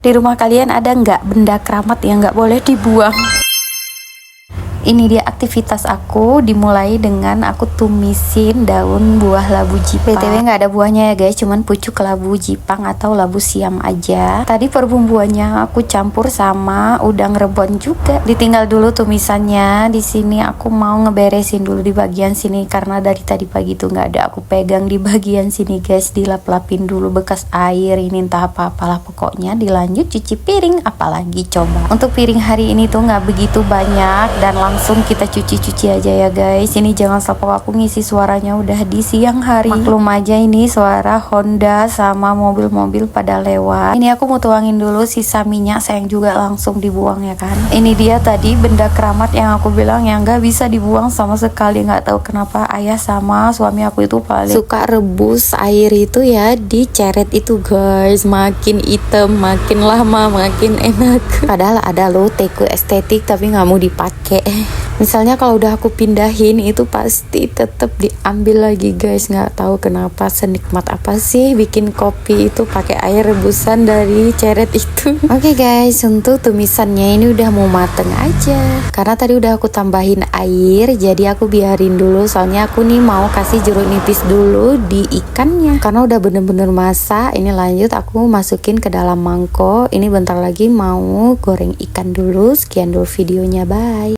Di rumah kalian ada nggak benda keramat yang nggak boleh dibuang? Ini dia aktivitas aku, dimulai dengan aku tumisin daun buah labu jipang. BTW nggak ada buahnya ya guys, cuman pucuk labu jipang atau labu siam aja. Tadi perbumbuannya aku campur sama udang rebon juga. Ditinggal dulu tumisannya. Di sini aku mau ngeberesin dulu di bagian sini karena dari tadi pagi tuh nggak ada aku pegang di bagian sini guys. Dilap-lapin dulu bekas air ini entah apa-apalah pokoknya. Dilanjut cuci piring, apalagi coba. Untuk piring hari ini tuh nggak begitu banyak dan langsung kita cuci-cuci aja ya guys. Ini jangan sampai aku ngisi suaranya udah di siang hari. Maklum aja ini suara Honda sama mobil-mobil pada lewat. Ini aku mau tuangin dulu sisa minyak, sayang juga langsung dibuang ya kan. Ini dia tadi benda keramat yang aku bilang yang gak bisa dibuang sama sekali. Nggak tahu kenapa ayah sama suami aku itu paling suka rebus air itu ya, diceret itu guys. Makin hitam makin lama makin enak. Padahal ada loh teko estetik tapi nggak mau dipakai. Misalnya kalau udah aku pindahin itu pasti tetap diambil lagi guys. Nggak tahu kenapa, senikmat apa sih bikin kopi itu pakai air rebusan dari ceret itu. Oke guys, untuk tumisannya ini udah mau mateng aja karena tadi udah aku tambahin air, jadi aku biarin dulu soalnya aku nih mau kasih jeruk nipis dulu di ikannya karena udah bener-bener masak. Ini lanjut aku masukin ke dalam mangkok. Ini bentar lagi mau goreng ikan dulu. Sekian dulu videonya, bye.